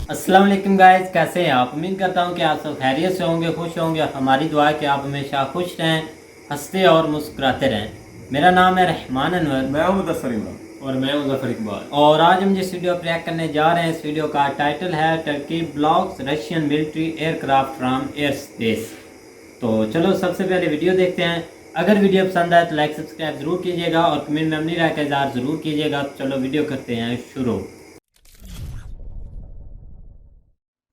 अस्सलाम वालेकुम गाइस, कैसे हैं आप। उम्मीद करता हूं कि आप सब खैरियत से होंगे, खुश होंगे। हमारी दुआ है कि आप हमेशा खुश रहें, हंसते और मुस्कुराते रहें। मेरा नाम है रहमान अनवर। मैं हूं मुदस्सर इमरान। और मैं मुजफ्फर इकबाल। और आज हम जिस वीडियो पर रिएक्ट करने जा रहे हैं, इस वीडियो का टाइटल है Turkey blocks Russian military aircraft from air space. तो चलो सबसे पहले वीडियो देखते हैं। अगर वीडियो पसंद आए तो लाइक सब्सक्राइब जरूर कीजिएगा और कमेंट में अपनी राय का इज़हार जरूर कीजिएगा। तो चलो वीडियो करते हैं शुरू।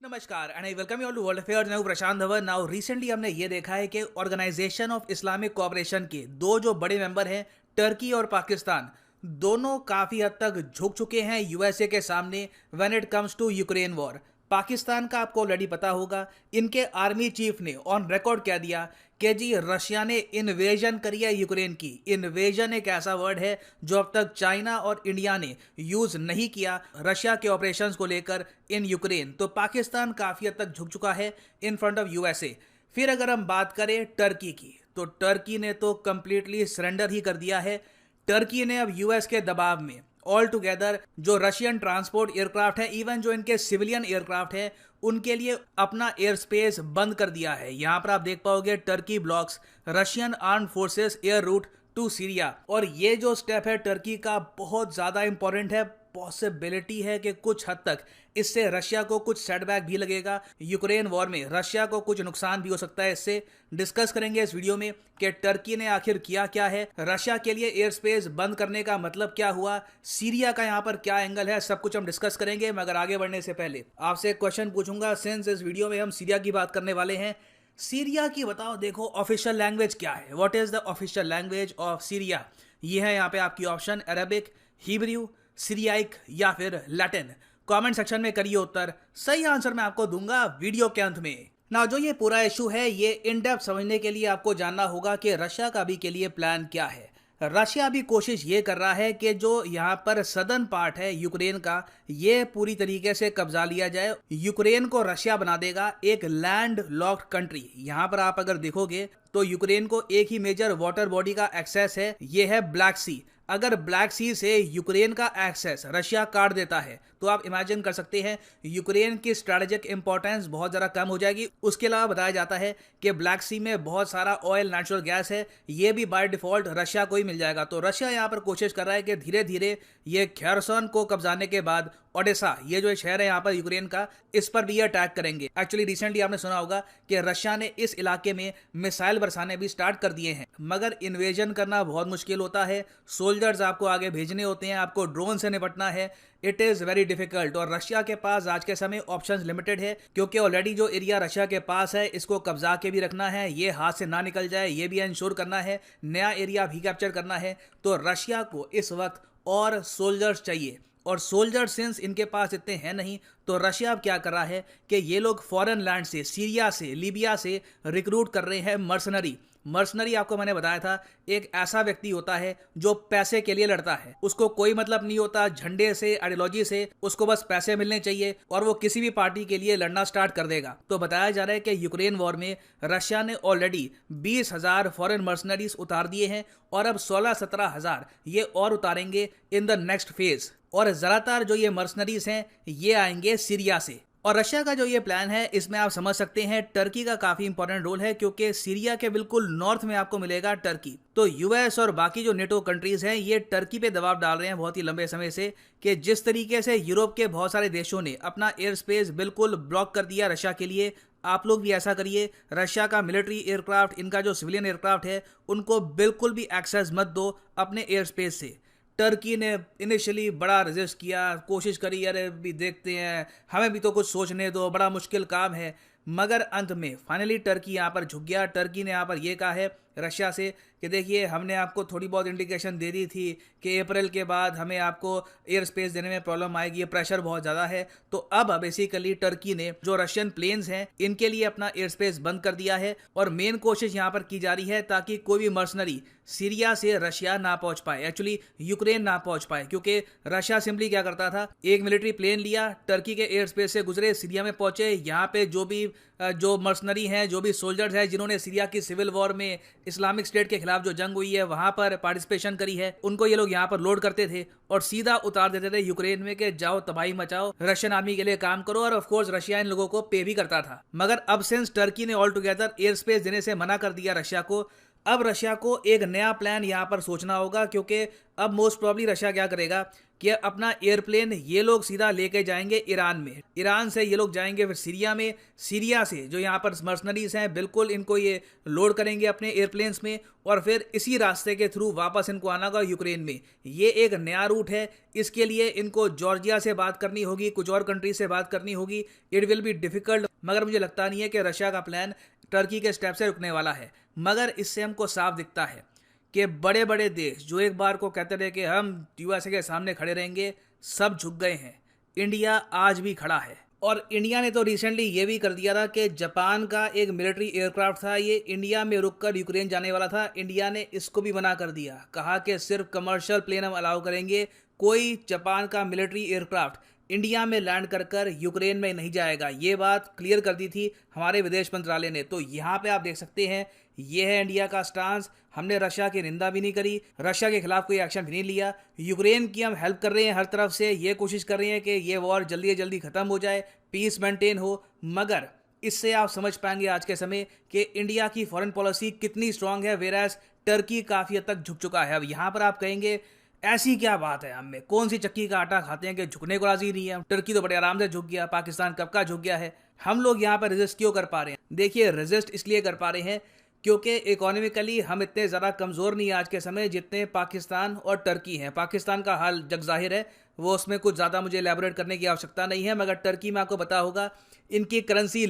नमस्कार and I welcome you all to world affairs. मैं हूं प्रशांत धवन। नाउ रिसेंटली हमने ये देखा है कि ऑर्गेनाइजेशन ऑफ इस्लामिक कोऑपरेशन के दो जो बड़े मेंबर हैं, टर्की और पाकिस्तान, दोनों काफी हद तक झुक चुके हैं यूएसए के सामने when it comes to Ukraine war. Pakistan का आपको ऑलरेडी पता होगा, इनके आर्मी चीफ ने ऑन रिकॉर्ड कह दिया कि जी रशिया ने इन्वेजन करी है यूक्रेन की। इन्वेजन एक ऐसा वर्ड है जो अब तक चाइना और इंडिया ने यूज नहीं किया रशिया के ऑपरेशंस को लेकर इन यूक्रेन। तो पाकिस्तान काफी हद तक झुक चुका है इन फ्रंट ऑफ यूएसए। फिर अगर हम बात करें टर्की की, तो टर्की ने तो कंप्लीटली सरेंडर ही कर दिया है। टर्की ने अब यूएस के दबाव में ऑल टुगेदर जो रशियन ट्रांसपोर्ट एयरक्राफ्ट है, इवन जो इनके सिविलियन एयरक्राफ्ट है, उनके लिए अपना एयर स्पेस बंद कर दिया है। यहां पर आप देख पाओगे Turkey blocks Russian armed forces air route to Syria. और ये जो स्टेप है टर्की का बहुत ज्यादा इंपॉर्टेंट है। पॉसिबिलिटी है कि कुछ हद तक इससे रशिया को कुछ सेटबैक भी लगेगा यूक्रेन वॉर में, रशिया को कुछ नुकसान भी हो सकता है। इससे डिस्कस करेंगे इस वीडियो में कि टर्की ने आखिर किया क्या है, रशिया के लिए एयर स्पेस बंद करने का मतलब क्या हुआ, सीरिया का यहाँ पर क्या एंगल है, सब कुछ हम डिस्कस करेंगे। मगर आगे बढ़ने से पहले आपसे एक क्वेश्चन पूछूंगा। सिंस इस वीडियो में हम सीरिया की बात करने वाले हैं, सीरिया की बताओ देखो ऑफिशियल लैंग्वेज क्या है। What is the official language of Syria? ये है यहाँ पे आपकी ऑप्शन, अरबिक, हिब्रू, सीरियाइक या फिर लैटिन। कमेंट सेक्शन में करिए उत्तर। सही आंसर मैं आपको दूंगा वीडियो के अंत में। ना जो ये पूरा इशू है, ये इन डेप्थ समझने के लिए आपको जानना होगा कि रशिया का भी के लिए प्लान क्या है। रशिया भी कोशिश ये कर रहा है कि जो यहाँ पर सदर्न पार्ट है यूक्रेन का, ये पूरी तरीके से कब्जा लिया जाए। यूक्रेन को रशिया बना देगा एक लैंड लॉक्ड कंट्री। यहाँ पर आप अगर देखोगे तो यूक्रेन को एक ही मेजर वाटर बॉडी का एक्सेस है, ये है ब्लैक सी। अगर ब्लैक सी से यूक्रेन का एक्सेस रशिया काट देता है तो आप इमेजिन कर सकते हैं यूक्रेन की स्ट्रेटेजिक इंपॉर्टेंस बहुत ज़्यादा कम हो जाएगी। उसके अलावा बताया जाता है कि ब्लैक सी में बहुत सारा ऑयल, नेचुरल गैस है, ये भी बाय डिफॉल्ट रशिया को ही मिल जाएगा। तो रशिया यहाँ पर कोशिश कर रहा है कि धीरे धीरे ये खेरसन को कब्जाने के बाद ओडेसा, ये जो शहर है यहाँ पर यूक्रेन का, इस पर भी ये अटैक करेंगे। एक्चुअली रिसेंटली आपने सुना होगा कि रशिया ने इस इलाके में मिसाइल बरसाने भी स्टार्ट कर दिए हैं। मगर इन्वेजन करना बहुत मुश्किल होता है, सोल्जर्स आपको आगे भेजने होते हैं, आपको ड्रोन से निपटना है। It is very difficult. और रशिया के पास आज के समय ऑप्शंस लिमिटेड है, क्योंकि ऑलरेडी जो एरिया रशिया के पास है इसको कब्जा के भी रखना है, ये हाथ से ना निकल जाए, ये भी इंश्योर करना है, नया एरिया भी कैप्चर करना है। तो रशिया को इस वक्त और सोल्जर्स चाहिए, और सोल्जर सिंस इनके पास इतने हैं नहीं, तो रशिया अब क्या कर रहा है कि ये लोग फॉरेन लैंड से, सीरिया से, लीबिया से रिक्रूट कर रहे हैं मर्सनरी। मर्सनरी आपको मैंने बताया था एक ऐसा व्यक्ति होता है जो पैसे के लिए लड़ता है, उसको कोई मतलब नहीं होता झंडे से, आइडियोलॉजी से, उसको बस पैसे मिलने चाहिए और वो किसी भी पार्टी के लिए लड़ना स्टार्ट कर देगा। तो बताया जा रहा है कि यूक्रेन वॉर में रशिया ने ऑलरेडी 20,000 फॉरेन मर्सनरीज उतार दिए हैं और अब 16-17,000 ये और उतारेंगे इन द नेक्स्ट फेज। और ज़्यादातर जो ये मर्सनरीज हैं ये आएंगे सीरिया से। और रशिया का जो ये प्लान है, इसमें आप समझ सकते हैं टर्की का काफी इंपॉर्टेंट रोल है, क्योंकि सीरिया के बिल्कुल नॉर्थ में आपको मिलेगा टर्की। तो यूएस और बाकी जो नेटो कंट्रीज हैं ये टर्की पे दबाव डाल रहे हैं बहुत ही लंबे समय से कि जिस तरीके से यूरोप के बहुत सारे देशों ने अपना एयर स्पेस बिल्कुल ब्लॉक कर दिया रशिया के लिए, आप लोग भी ऐसा करिए। रशिया का मिलिट्री एयरक्राफ्ट, इनका जो सिविलियन एयरक्राफ्ट है, उनको बिल्कुल भी एक्सेस मत दो अपने एयर स्पेस से। टर्की ने इनिशियली बड़ा रेजिस्ट किया, कोशिश करी, अरे भी देखते हैं, हमें भी तो कुछ सोचने दो, बड़ा मुश्किल काम है। मगर अंत में फाइनली टर्की यहाँ पर झुक गया। टर्की ने यहाँ पर ये कहा है रशिया से कि देखिए हमने आपको थोड़ी बहुत इंडिकेशन दे दी थी कि अप्रैल के बाद हमें आपको एयर स्पेस देने में प्रॉब्लम आएगी, ये प्रेशर बहुत ज़्यादा है। तो अब बेसिकली टर्की ने जो रशियन प्लेन्स हैं इनके लिए अपना एयर स्पेस बंद कर दिया है और मेन कोशिश यहाँ पर की जा रही है ताकि कोई भी मर्सनरी सीरिया से रशिया ना पहुंच पाए, एक्चुअली यूक्रेन ना पहुंच पाए। क्योंकि रशिया सिंपली क्या करता था, एक मिलिट्री प्लेन लिया, टर्की के एयर स्पेस से गुजरे, सीरिया में पहुंचे, यहाँ पे जो भी जो मर्सनरी हैं, जो भी सोल्जर्स हैं जिन्होंने सीरिया की सिविल वॉर में इस्लामिक स्टेट के खिलाफ जो जंग हुई है वहां पर पार्टिसिपेशन करी है, उनको ये लोग यहाँ पर लोड करते थे और सीधा उतार देते थे यूक्रेन में कि जाओ तबाही मचाओ, रशियन आर्मी के लिए काम करो। और ऑफ कोर्स रशिया इन लोगों को पे भी करता था। मगर अब सिंस टर्की ने ऑल टुगेदर एयर स्पेस देने से मना कर दिया रशिया को, अब रशिया को एक नया प्लान यहाँ पर सोचना होगा, क्योंकि अब मोस्ट प्रॉब्ली रशिया क्या करेगा कि अपना एयरप्लेन ये लोग सीधा लेके जाएंगे ईरान में, ईरान से ये लोग जाएंगे फिर सीरिया में, सीरिया से जो यहाँ पर मर्सनरीज हैं बिल्कुल इनको ये लोड करेंगे अपने एयरप्लेन्स में और फिर इसी रास्ते के थ्रू वापस इनको आना होगा यूक्रेन में। ये एक नया रूट है, इसके लिए इनको जॉर्जिया से बात करनी होगी, कुछ और कंट्री से बात करनी होगी। इट विल बी डिफिकल्ट, मगर मुझे लगता नहीं है कि रशिया का प्लान टर्की के स्टेप से रुकने वाला है। मगर इससे हमको साफ दिखता है कि बड़े बड़े देश जो एक बार को कहते रहे कि हम यूएसए के सामने खड़े रहेंगे, सब झुक गए हैं। इंडिया आज भी खड़ा है और इंडिया ने तो रिसेंटली ये भी कर दिया था कि जापान का एक मिलिट्री एयरक्राफ्ट था, ये इंडिया में रुककर यूक्रेन जाने वाला था। इंडिया ने इसको भी मना कर दिया, कहा कि सिर्फ कमर्शियल प्लेन हम अलाउ करेंगे, कोई जापान का मिलिट्री एयरक्राफ्ट इंडिया में लैंड कर यूक्रेन में नहीं जाएगा। ये बात क्लियर कर दी थी हमारे विदेश मंत्रालय ने। तो यहाँ पे आप देख सकते हैं ये है इंडिया का स्टांस। हमने रशिया की निंदा भी नहीं करी, रशिया के खिलाफ कोई एक्शन भी नहीं लिया। यूक्रेन की हम हेल्प कर रहे हैं हर तरफ से, ये कोशिश कर रहे हैं कि ये वॉर जल्दी से जल्दी खत्म हो जाए, पीस मेंटेन हो। मगर इससे आप समझ पाएंगे आज के समय कि इंडिया की फॉरेन पॉलिसी कितनी स्ट्रांग है, वेराज टर्की काफी हद तक झुक चुका है। अब यहाँ पर आप कहेंगे ऐसी क्या बात है, हमें कौन सी चक्की का आटा खाते हैं कि झुकने को राजी नहीं है। टर्की तो बड़े आराम से झुक गया, पाकिस्तान कब का झुक गया है, हम लोग यहाँ पर रेजिस्ट क्यों कर पा रहे हैं? देखिए रेजिस्ट इसलिए कर पा रहे हैं क्योंकि इकोनॉमिकली हम इतने ज़्यादा कमज़ोर नहीं आज के समय जितने पाकिस्तान और टर्की हैं। पाकिस्तान का हाल जग जाहिर है, वो उसमें कुछ ज़्यादा मुझे एलैबोरेट करने की आवश्यकता नहीं है। मगर टर्की में आपको पता होगा इनकी करेंसी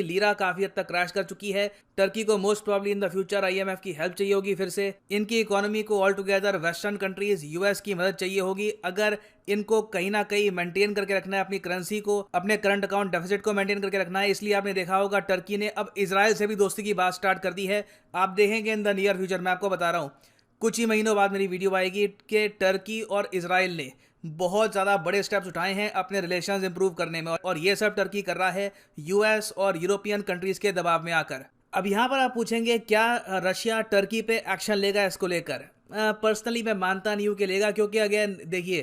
लीरा काफ़ी हद तक क्रैश कर चुकी है। टर्की को most probably in the future IMF की हेल्प चाहिए होगी फिर से। इनकी इकोनॉमी को all together western countries US की मदद चाहिए होगी अगर इनको कहीं ना कहीं मेंटेन करके रखना है, अपनी करेंसी को, अपने करंट अकाउंट डेफिसिट को मेंटेन करके रखना है। इसलिए आपने देखा होगा टर्की ने अब इजराइल से भी दोस्ती की बात स्टार्ट कर दी है। आप देखेंगे इन द नियर फ्यूचर, मैं आपको बता रहा हूँ कुछ ही महीनों बाद मेरी वीडियो आएगी कि टर्की और इजराइल ने बहुत ज़्यादा बड़े स्टेप्स उठाए हैं अपने रिलेशंस इंप्रूव करने में, और ये सब टर्की कर रहा है US और यूरोपियन कंट्रीज़ के दबाव में आकर। अब यहाँ पर आप पूछेंगे क्या रशिया टर्की पे एक्शन लेगा इसको लेकर? पर्सनली मैं मानता नहीं हूँ कि लेगा, क्योंकि अगेन देखिए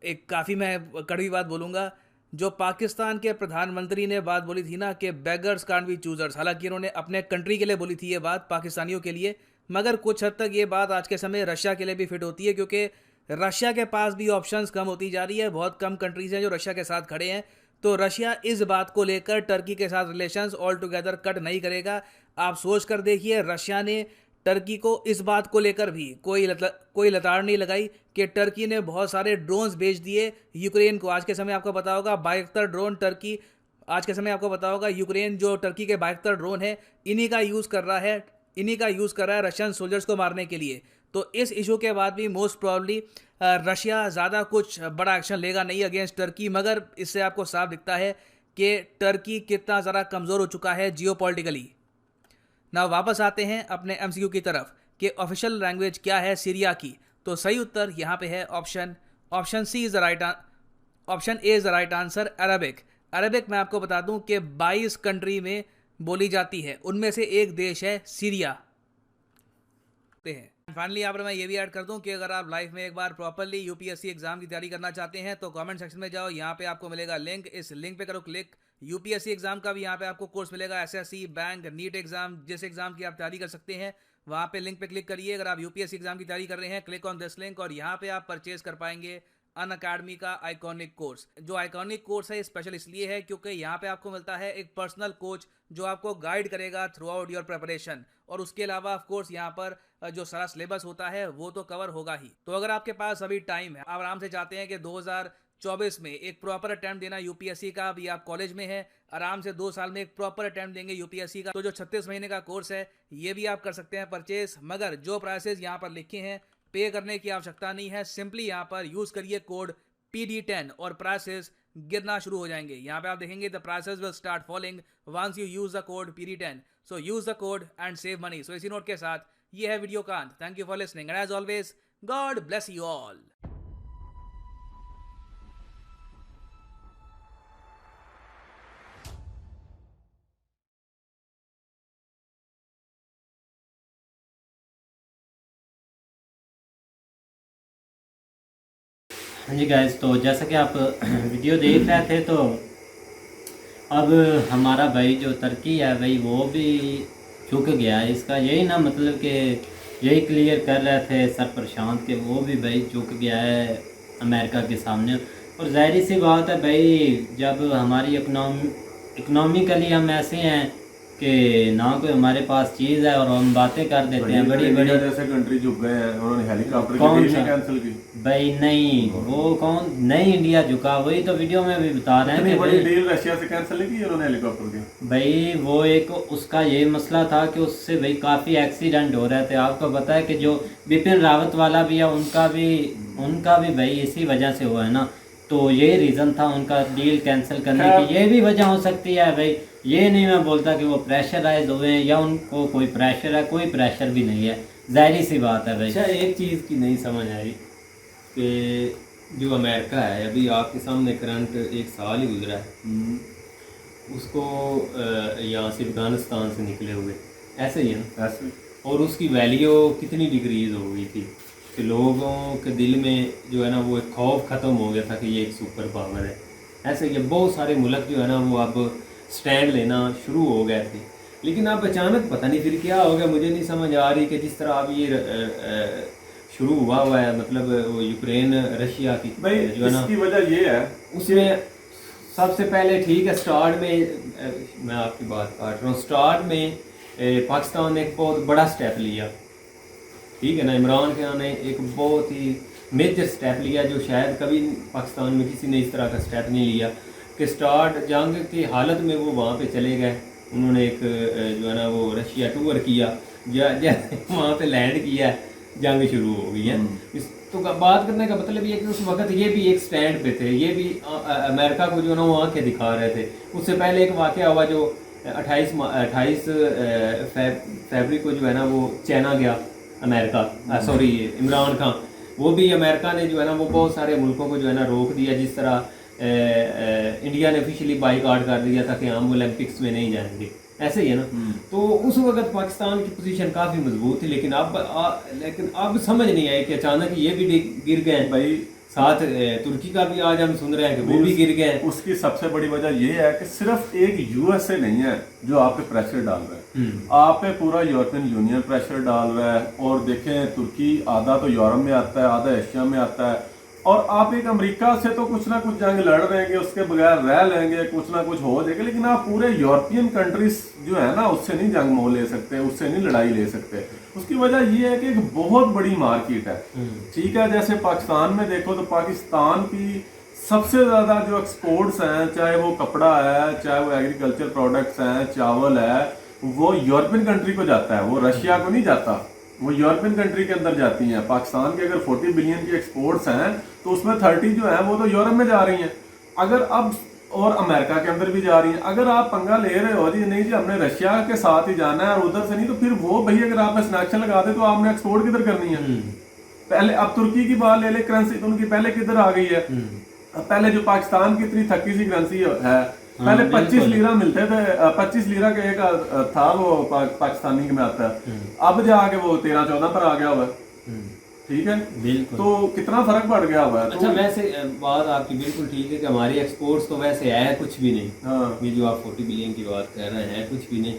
एक काफ़ी मैं कड़वी बात बोलूँगा, जो पाकिस्तान के प्रधानमंत्री ने बात बोली थी ना कि बेगर्स कांट बी चूजर्स, हालांकि उन्होंने अपने कंट्री के लिए बोली थी ये बात, पाकिस्तानियों के लिए, मगर कुछ हद तक ये बात आज के समय रशिया के लिए भी फिट होती है, क्योंकि रशिया के पास भी ऑप्शंस कम होती जा रही है। बहुत कम कंट्रीज हैं जो रशिया के साथ खड़े हैं। तो रशिया इस बात को लेकर टर्की के साथ रिलेशंस ऑल टुगेदर कट नहीं करेगा। आप सोच कर देखिए, रशिया ने टर्की को इस बात को लेकर भी कोई लताड़ नहीं लगाई कि टर्की ने बहुत सारे ड्रोन्स भेज दिए यूक्रेन को। आज के समय आपको पता होगा 72 ड्रोन टर्की, आज के समय आपको पता होगा यूक्रेन जो टर्की के 72 ड्रोन है इन्हीं का यूज़ कर रहा है रशियन सोल्जर्स को मारने के लिए। तो इस इशू के बाद भी मोस्ट प्रॉब्ली रशिया ज़्यादा कुछ बड़ा एक्शन लेगा नहीं अगेंस्ट टर्की। मगर इससे आपको साफ दिखता है कि टर्की कितना ज़्यादा कमज़ोर हो चुका है जियोपॉलिटिकली। ना वापस आते हैं अपने MCQ की तरफ कि ऑफिशियल लैंग्वेज क्या है सीरिया की। तो सही उत्तर यहाँ पे है option C is the right, option A is the right answer, Arabic. Arabic मैं आपको बता दूं कि 22 कंट्री में बोली जाती है, उनमें से एक देश है सीरिया। फाइनली यहाँ पर मैं ये भी ऐड कर दूं कि अगर आप लाइफ में एक बार प्रॉपरली UPSC एग्जाम की तैयारी करना चाहते हैं तो कमेंट सेक्शन में जाओ, यहाँ पे आपको मिलेगा लिंक, इस लिंक पे करो क्लिक। UPSC एग्जाम का भी यहाँ पे आपको कोर्स मिलेगा, SSC, बैंक, नीट एग्जाम, जिस एग्जाम की आप तैयारी कर सकते हैं वहाँ पे लिंक पे क्लिक करिए। अगर आप UPSC एग्जाम की तैयारी कर रहे हैं क्लिक ऑन दिस लिंक और यहाँ पे आप परचेज कर पाएंगे अनअकैडमी का आइकॉनिक कोर्स। जो आइकॉनिक कोर्स है स्पेशल इसलिए है क्योंकि यहाँ पे आपको मिलता है एक पर्सनल कोच जो आपको गाइड करेगा थ्रू आउट योर प्रिपरेशन, और उसके अलावा ऑफ कोर्स यहाँ पर जो सारा सिलेबस होता है वो तो कवर होगा ही। तो अगर आपके पास अभी टाइम है, आप आराम से चाहते हैं कि 2024 में एक प्रॉपर अटेम्प्ट देना UPSC का, अभी आप कॉलेज में है, आराम से 2 साल में एक प्रॉपर अटेम्प्ट देंगे UPSC का, तो जो 36 महीने का कोर्स है ये भी आप कर सकते हैं परचेज। मगर जो प्राइसेस यहाँ पर लिखे हैं पे करने की आवश्यकता नहीं है, सिंपली यहाँ पर यूज करिए कोड PD10 और प्राइसेस गिरना शुरू हो जाएंगे। यहाँ पे आप देखेंगे the prices will start falling once you use the code PD10, so use the code and save money. So इसी नोट के साथ ये है वीडियो का अंत। Thank you for listening and as always God bless you all. हाँ जी guys, तो जैसा कि आप वीडियो देख रहे थे, तो अब हमारा भाई जो तुर्की है भाई वो भी झुक गया है। इसका यही ना मतलब कि यही क्लियर कर रहे थे सर प्रशांत के, वो भी भाई झुक गया है अमेरिका के सामने। और जाहिर सी बात है भाई, जब हमारी इकोनॉमिकली हम ऐसे हैं कि ना कोई हमारे पास चीज़ है और हम बातें कर देते हैं बड़ी बड़ी। जैसे कंट्री झुक गए हैं, उन्होंने हेलीकॉप्टर कौन की डील सा? कैंसिल की। भाई नहीं, वो कौन नहीं इंडिया झुका, वही तो वीडियो में भी बता रहे हैं इतनी कि बड़ी भाई डील रशिया से कैंसिल नहीं की उन्होंने हेलीकॉप्टर की। भाई वो एक उसका ये मसला था कि उससे भाई काफ़ी एक्सीडेंट हो रहे थे। आपको पता है कि जो बिपिन रावत वाला भी है उनका भी भाई इसी वजह से हुआ है ना। तो ये रीज़न था उनका डील कैंसिल करने की, ये भी वजह हो सकती है भाई। ये नहीं मैं बोलता कि वो प्रेशराइज हुए हैं या उनको कोई प्रेशर है, कोई प्रेशर भी नहीं है, जाहिर सी बात है भाई। अच्छा, एक चीज़ की नहीं समझ आई कि जो अमेरिका है, अभी आपके सामने करंट एक साल ही गुजरा है, उसको यहाँ से अफगानिस्तान से निकले हुए ऐसे ही है ना, ऐसे और उसकी वैल्यू कितनी डिक्रीज हो गई थी कि लोगों के दिल में जो है ना वो एक खौफ ख़त्म हो गया था कि ये एक सुपर पावर है। ऐसे ही बहुत सारे मुल्क जो है ना वो अब स्टैंड लेना शुरू हो गए थे, लेकिन अब अचानक पता नहीं फिर क्या हो गया, मुझे नहीं समझ आ रही कि जिस तरह अब ये शुरू हुआ है, मतलब वो यूक्रेन रशिया की भाई जो है ना, इसकी वजह ये है उसमें सबसे पहले ठीक है स्टार्ट में मैं आपकी बात काट रहा हूँ, स्टार्ट में पाकिस्तान ने एक बहुत बड़ा स्टेप लिया, ठीक है ना। इमरान खान ने एक बहुत ही मेजर स्टेप लिया जो शायद कभी पाकिस्तान में किसी ने इस तरह का स्टेप नहीं लिया कि स्टार्ट जंग की हालत में वो वहाँ पे चले गए। उन्होंने एक जो है ना वो रशिया टूर किया, वहाँ पे लैंड किया, जंग शुरू हो गई है। इस तो बात करने का मतलब ये है कि उस वक्त ये भी एक स्टैंड पे थे, ये भी अमेरिका को जो है ना वो आंखें दिखा रहे थे। उससे पहले एक वाक़या हुआ जो 28 फरवरी को जो है ना वो चाइना गया अमेरिका, सॉरी इमरान खान, वो भी अमेरिका ने जो है ना वो बहुत सारे मुल्कों को जो है ना रोक दिया, जिस तरह इंडिया ने ऑफिशियली बाइकआउट कर दिया था कि हम ओलंपिक्स में नहीं जाएंगे, ऐसे ही है ना। तो उस वक्त पाकिस्तान की पोजीशन काफ़ी मजबूत थी, लेकिन अब समझ नहीं आई कि अचानक ये भी गिर गए भाई। साथ तुर्की का भी आज हम सुन रहे हैं कि वो भी गिर गए। उसकी सबसे बड़ी वजह ये है कि सिर्फ एक यूएसए नहीं है जो आप पे प्रेशर डाल रहा है, आप पे पूरा यूरोपियन यूनियन प्रेशर डाल रहा है। और देखें तुर्की आधा तो यूरोप में आता है, आधा एशिया में आता है, और आप एक अमेरिका से तो कुछ ना कुछ जंग लड़ रहेंगे, उसके बगैर रह लेंगे, कुछ ना कुछ हो जाएगा, लेकिन आप पूरे यूरोपियन कंट्रीज जो है ना उससे नहीं जंग मोल ले सकते, उससे नहीं लड़ाई ले सकते। उसकी वजह ये है कि एक बहुत बड़ी मार्केट है, ठीक है। जैसे पाकिस्तान में देखो तो पाकिस्तान की सबसे ज़्यादा जो एक्सपोर्ट्स हैं, चाहे वो कपड़ा है, चाहे वो एग्रीकल्चर प्रोडक्ट्स हैं, चावल है, वो यूरोपियन कंट्री को जाता है, वो रशिया को नहीं जाता, वो यूरोपियन कंट्री के अंदर जाती हैं। पाकिस्तान के अगर 40 बिलियन की एक्सपोर्ट्स हैं तो उसमें 30 जो है वो तो यूरोप में जा रही हैं, अगर अब और अमेरिका के अंदर भी जा रही हैं। अगर आप पंगा ले रहे हो जी नहीं जी हमने रशिया के साथ ही जाना है और उधर से नहीं, तो फिर वो भाई अगर आपने सिलेक्शन लगा दे तो आपने एक्सपोर्ट किधर करनी है। पहले अब तुर्की की बात ले ले, करेंसी तो उनकी पहले किधर आ गई है। पहले जो पाकिस्तान की इतनी थकी सी करेंसी है, पहले 25 लीरा मिलते थे, 25 लीरा का एक था वो पाकिस्तानी में आता है, अब जाके वो 13-14 पर आ गया हुआ है, ठीक है। बिल्कुल, तो कितना फर्क पड़ गया हुआ है। अच्छा, वैसे बात आपकी बिल्कुल ठीक है कि हमारी एक्सपोर्ट्स तो वैसे है कुछ भी नहीं, हाँ। ये जो आप 40 बिलियन की बात कर रहे हैं कुछ भी नहीं,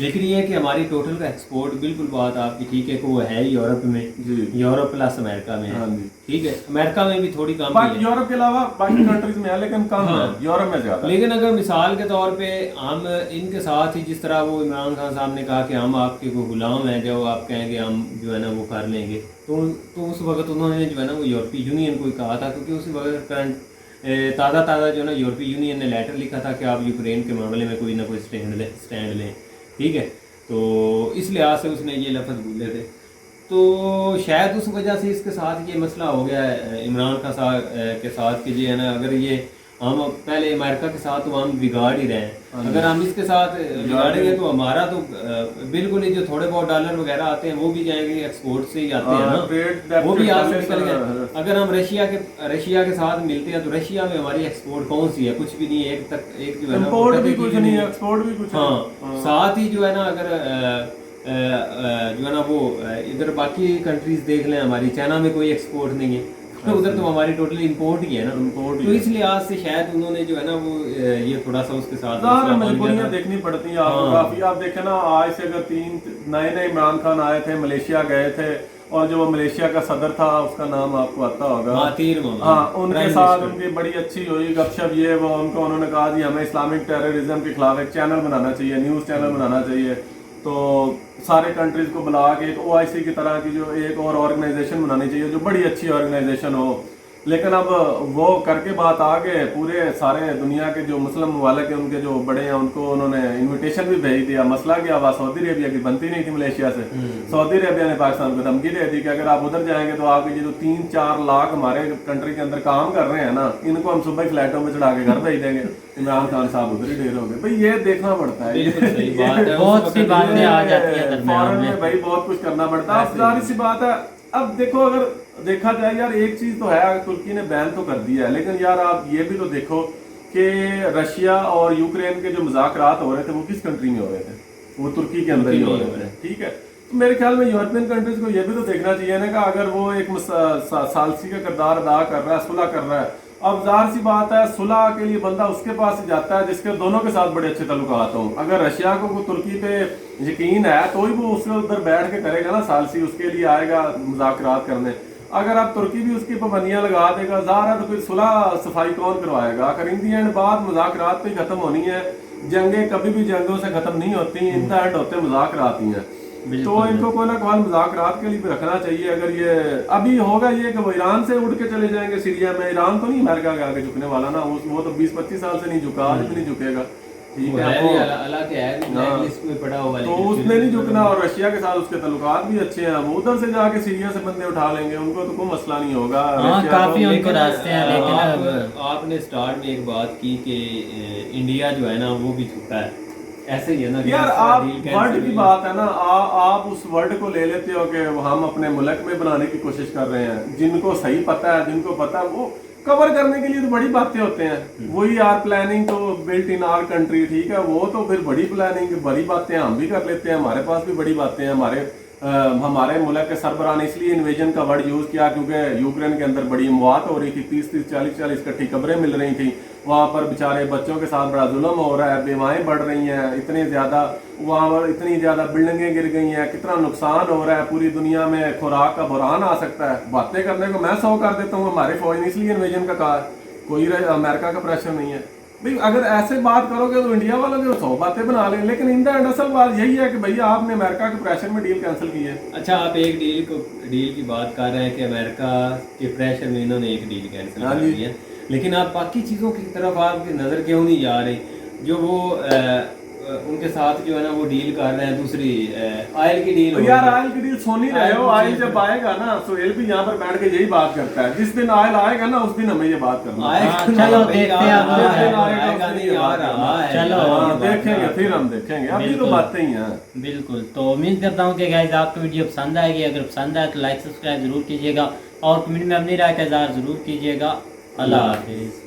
लेकिन ये है कि हमारी टोटल का एक्सपोर्ट बिल्कुल बात आपकी ठीक है कि वो है यूरोप में, यूरोप प्लस अमेरिका में है, ठीक है। अमेरिका में भी थोड़ी कम है, यूरोप के अलावा बाकी कंट्रीज में है लेकिन कम है, यूरोप में ज्यादा। लेकिन अगर मिसाल के तौर पे हम इनके साथ ही जिस तरह वो इमरान खान साहब ने कहा कि हम आपके को गुलाम हैं, जो आप कहेंगे हम जो है ना वो कर लेंगे, तो उस वक्त उन्होंने जो है ना वो यूरोपीय यूनियन को ही कहा था, क्योंकि उस वक्त करंट ताज़ा जो है ना यूरोपीय यूनियन ने लेटर लिखा था कि आप यूक्रेन के मामले में कोई ना कोई स्टैंड लें, ठीक है। तो इस लिहाज से उसने ये लफ्ज़ बोले थे, तो शायद उस वजह से इसके साथ ये मसला हो गया है इमरान खान के साथ कि जो है ना अगर ये हम पहले अमेरिका के साथ तो हम बिगाड़ ही रहे हैं, अगर हम इसके साथ बिगाड़ेंगे तो हमारा तो बिल्कुल ही जो थोड़े बहुत डॉलर वगैरह आते हैं वो भी जाएंगे, एक्सपोर्ट से ही आते हैं ना, वो भी यहाँ से निकल गए। अगर हम रशिया के साथ मिलते हैं तो रशिया में हमारी एक्सपोर्ट कौन सी है, कुछ भी नहीं है, एक जो है ना इंपोर्ट भी कुछ नहीं है, एक्सपोर्ट भी कुछ। हाँ, साथ ही जो है ना अगर जो है ना वो इधर बाकी कंट्रीज देख लें, हमारी चाइना में कोई एक्सपोर्ट नहीं है, तो उधर तो हमारी टोटली इंपोर्ट ही है ना, Import ही तो है। इस लिहाज से शायद उन्होंने जो है ना वो ये थोड़ा सा उसके साथ ज़ाहिर मसला बन गया मजबूरियां था। देखनी पड़ती हैं आपको हाँ। काफी। आप देखें ना, आज से अगर 3 नए नए इमरान खान आए थे, मलेशिया गए थे, और जो वो मलेशिया का सदर था उसका नाम आपको आता होगा, महातीर मोहम्मद, हाँ, उनके प्राइम साथ मिनिस्टर। उनकी बड़ी अच्छी हुई गपशप। ये वो उनको उन्होंने कहा जी हमें इस्लामिक टेररिज्म के खिलाफ एक चैनल बनाना चाहिए, न्यूज़ चैनल बनाना चाहिए। तो सारे कंट्रीज को बुला के एक OIC की तरह की जो एक और ऑर्गेनाइजेशन बनानी चाहिए जो बड़ी अच्छी ऑर्गेनाइजेशन हो। लेकिन अब वो करके बात आ गए, पूरे सारे दुनिया के जो मुस्लिम ममालिक हैं उनके जो बड़े हैं उनको उन्होंने इनविटेशन भी भेज दिया। मसला क्या हुआ, सऊदी अरेबिया की बनती नहीं थी मलेशिया से। सऊदी अरेबिया ने पाकिस्तान को धमकी दे दी कि अगर आप उधर जाएंगे तो आपके जो 3-4 लाख हमारे कंट्री के अंदर काम कर रहे हैं ना, इनको हम सुबह फ्लैटों में चढ़ा के घर भेज देंगे। इमरान खान साहब उधर ही ढेर हो गए। भाई ये देखना पड़ता है, बिल्कुल सही बात है। बहुत सी बातें आ जाती हैं दरमियान फॉरेन में में। भाई बहुत कुछ करना पड़ता है। अब जाहिर सी बात है, अब देखो अगर देखा जाए यार, एक चीज तो है, तुर्की ने बैन तो कर दिया है, लेकिन यार आप ये भी तो देखो कि रशिया और यूक्रेन के जो मुज़ाकरात हो रहे थे वो किस कंट्री में हो रहे थे, वो तुर्की के अंदर ही हो रहे थे। ठीक है, तो मेरे ख्याल में यूरोपियन कंट्रीज को ये भी तो देखना चाहिए ना कि अगर वो एक सालसी का किरदार अदा कर रहा है, सुलह कर रहा है, अब जाहिर सी बात है सुलह के लिए बंदा उसके पास ही जाता है जिसके दोनों के साथ बड़े अच्छे ताल्लुकात हों। अगर रशिया को तुर्की पे यकीन है तो ही वो उसके उधर बैठ के करेगा ना, सालसी उसके लिए आएगा मुज़ाकरात करने। अगर आप तुर्की भी उसकी पाबंदियां लगा देगा ज़ाहिर है तो फिर सुलह सफाई कौन करवाएगा। अगर इन दी एंड बात मुज़ाकरात पे खत्म होनी है, जंगें कभी भी जंगों से खत्म नहीं होती, इन द एंड होते मुज़ाकरात ही हैं। तो इनको कोई ना कोई मुज़ाकरात के लिए भी रखना चाहिए। अगर ये अभी होगा ये कि वो ईरान से उड़ के चले जाएंगे सीरिया में, ईरान तो नहीं अमेरिका के आगे झुकने वाला ना, वो तो 20-25 साल से नहीं झुका, आज भी नहीं झुकेगा। ठीक वो है, है वो भी अल्लाह के है भी ब्लैक लिस्ट में पड़ा हुआ, तो लेकिन उसने फिर नहीं भी झुकना, और रशिया के साथ उसके ताल्लुकात भी अच्छे हैं, वो उधर से जाके सीरिया से बंदे उठा लेंगे, उनको तो कोई मसला नहीं होगा। हाँ, रशिया काफी तो- उनको रास्ते हैं, लेकिन आपने स्टार्ट में एक बात की कि इंडिया जो है ना वो भी झुका है, ऐसे ही है ना कि यार इसका आप deal cancel वर्ड की हुई। बात है ना, आप उस वर्ड को ले लेते हो कि हम अपने मुल्क में बनाने की कोशिश कर रहे हैं। जिनको सही पता है, जिनको पता है, वो कवर करने के लिए तो बड़ी बातें होते हैं। वही आर प्लानिंग तो बिल्ट इन आर कंट्री, ठीक है, वो तो फिर बड़ी प्लानिंग, बड़ी बातें हम भी कर लेते हैं, हमारे पास भी बड़ी बातें हैं। हमारे मुल्क के सरबराह ने इसलिए इन्वेजन का वर्ड यूज़ किया क्योंकि यूक्रेन के अंदर बड़ी अमवात हो रही थी, 30-30, 40-40 इकट्ठी कब्रें मिल रही थी, वहाँ पर बेचारे बच्चों के साथ बड़ा जुल्म हो रहा है, बेवाएँ बढ़ रही हैं, इतने ज़्यादा वहाँ पर इतनी ज़्यादा बिल्डिंगें गिर गई हैं, कितना नुकसान हो रहा है, पूरी दुनिया में खुराक का बुरहान आ सकता है। बातें करने को मैं 100 कर देता हूँ, हमारे फौज ने इसलिए इन्वेजन का कहा, कोई अमेरिका का प्रेशर नहीं है। भाई अगर ऐसे बात करोगे तो इंडिया वालों के 100 बातें बना लें, लेकिन इन द एंड असल बात यही है कि भैया आपने अमेरिका के प्रेशर में डील कैंसिल की है। अच्छा, आप एक डील की बात कर रहे हैं कि अमेरिका के प्रेशर में इन्होंने एक डील कैंसिल हाँ कर जी। दी है, लेकिन आप बाकी चीज़ों की तरफ आपकी नज़र क्यों नहीं जा रही? जो वो उनके साथ जो है ना वो डील कर रहे हैं, दूसरी ऑयल की डील तो हो यार रही है। ऑयल की डील सोनी रहे हो, ऑयल जब आएगा ना सोहेल भी यहाँ पर बैठ के यही बात करता है, जिस दिन ऑयल आएगा ना उस दिन हमें ये बात करना है। आएगा, चलो देखते हैं अब आएगा, आएगा, आएगा नहीं, आ रहा है। चलो, हाँ, देखेंगे, फिर हम देखेंगे, अभी तो बिल्कुल। बातें ही हैं। बिल्कुल। तो उम्मीद करता हूँ कि गाइस आपको वीडियो पसंद आएगी। अगर पसंद आए तो लाइक सब्सक्राइब जरूर कीजिएगा और कमेंट में अपनी राय का इजहार जरूर कीजिएगा। अल्लाह हाफिज़।